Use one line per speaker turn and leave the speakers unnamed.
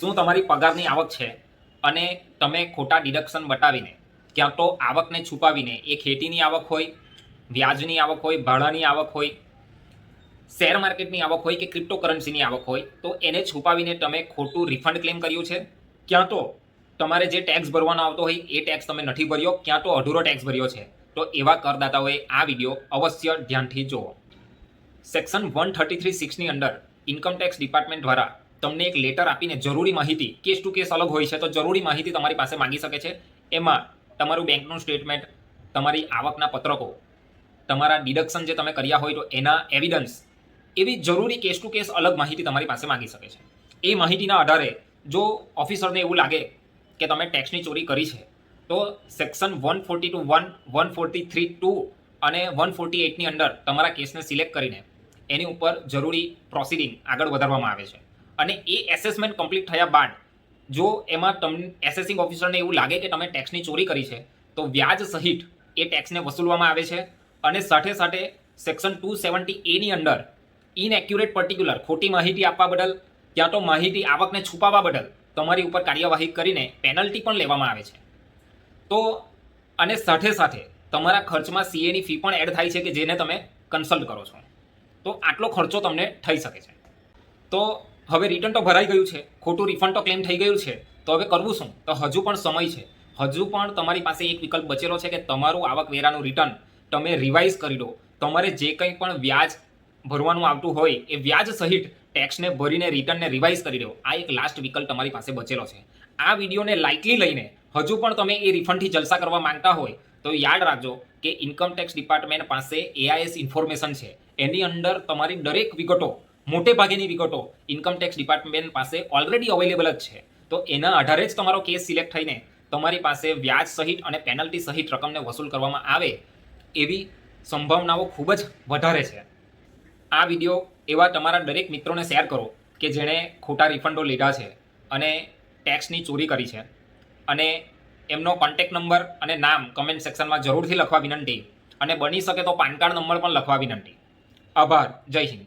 શું તમારી પગારની આવક છે અને તમે ખોટા ડિડક્શન બતાવીને ક્યાં તો આવકને છુપાવીને એ ખેતીની આવક હોય, વ્યાજની આવક હોય, ભાડાની આવક હોય, શેર માર્કેટની આવક હોય કે ક્રિપ્ટોકરન્સીની આવક હોય, તો એને છુપાવીને તમે ખોટું રિફંડ ક્લેમ કર્યું છે? ક્યાં તો તમારે જે ટેક્સ ભરવાનો આવતો હોય એ ટેક્સ તમે નથી ભર્યો, ક્યાં તો અધૂરો ટેક્સ ભર્યો છે? તો એવા કરદાતાઓએ આ વિડીયો અવશ્ય ધ્યાનથી જુઓ. સેક્શન 133(6) ની અંદર ઇન્કમટેક્સ ડિપાર્ટમેન્ટ દ્વારા તમને એક લેટર આપીને જરૂરી માહિતી, કેસ ટુ કેસ અલગ હોય છે, તો જરૂરી માહિતી તમારી પાસે માંગી શકે છે. એમાં તમારું બેંકનું સ્ટેટમેન્ટ, તમારી આવકના પત્રકો, તમારા ડિડક્શન જે તમે કર્યા હોય તો એના એવિડન્સ, એવી જરૂરી કેસ ટુ કેસ અલગ માહિતી તમારી પાસે માંગી શકે છે. એ માહિતીના આધારે જો ઓફિસરને એવું લાગે કે તમે ટેક્સની ચોરી કરી છે, તો સેક્શન 142(1), 143(2) અને 148 ની અંદર તમારા કેસને સિલેક્ટ કરીને એની ઉપર જરૂરી પ્રોસિડિંગ આગળ વધારવામાં આવે છે. અને એ એસેસમેન્ટ કમ્પ્લીટ થયા બાદ જો એમાં તમને એસેસિંગ ઓફિસરને એવું લાગે કે તમે ટેક્સની ચોરી કરી છે, તો વ્યાજ સહિત એ ટેક્સને વસૂલવામાં આવે છે. અને સાથે સાથે સેક્શન 270A ની અંદર ઇનએક્યુરેટ પર્ટિક્યુલર, ખોટી માહિતી આપવા બદલ ક્યાં તો માહિતી આવકને છુપાવવા બદલ તમારી ઉપર કાર્યવાહી કરીને પેનલ્ટી પણ લેવામાં આવે છે. તો અને સાથે સાથે તમારા ખર્ચમાં સીએની ફી પણ એડ થાય છે કે જેને તમે કન્સલ્ટ કરો છો. તો આટલો ખર્ચો તમને થઈ શકે છે. તો હવે રિટર્ન તો ભરાઈ ગયું છે, ખોટું રિફંડ તો ક્લેમ થઈ ગયું છે, તો હવે કરવું શું? તો હજુ પણ સમય છે. હજુ પણ તમારી પાસે એક વિકલ્પ બચેલો છે કે તમારું આવકવેરાનું રિટર્ન તમે રિવાઇઝ કરી દો. તમારે જે કંઈ પણ વ્યાજ ભરવાનું આવતું હોય એ વ્યાજ સહિત ટેક્સને ભરીને રિટર્નને રિવાઇઝ કરી દો. આ એક લાસ્ટ વિકલ્પ તમારી પાસે બચેલો છે. આ વિડીયોને લાઇટલી લઈને હજુ પણ તમે એ રિફંડથી જલસા કરવા માંગતા હોય તો યાદ રાખજો કે ઇન્કમટેક્સ ડિપાર્ટમેન્ટ પાસે AIS ઇન્ફોર્મેશન છે. એની અંદર તમારી દરેક વિગતો, મોટે ભાગેની વિગતો ઇન્કમટેક્સ ડિપાર્ટમેન્ટ પાસે ઓલરેડી અવેલેબલ જ છે. તો એના આધારે જ તમારો કેસ સિલેક્ટ થઈને તમારી પાસે વ્યાજ સહિત અને પેનલ્ટી સહિત રકમને વસૂલ કરવામાં આવે એવી સંભાવનાઓ ખૂબ જ વધારે છે. આ વિડીયો એવા તમારા દરેક મિત્રોને શેર કરો કે જેણે ખોટા રિફંડો લીધા છે અને ટેક્સની ચોરી કરી છે. અને એમનો કોન્ટેક્ટ નંબર અને નામ કમેન્ટ સેક્શનમાં જરૂરથી લખવા વિનંતી. અને બની શકે તો પાન કાર્ડ નંબર પણ લખવા વિનંતી. આભાર. જય હિન્દ.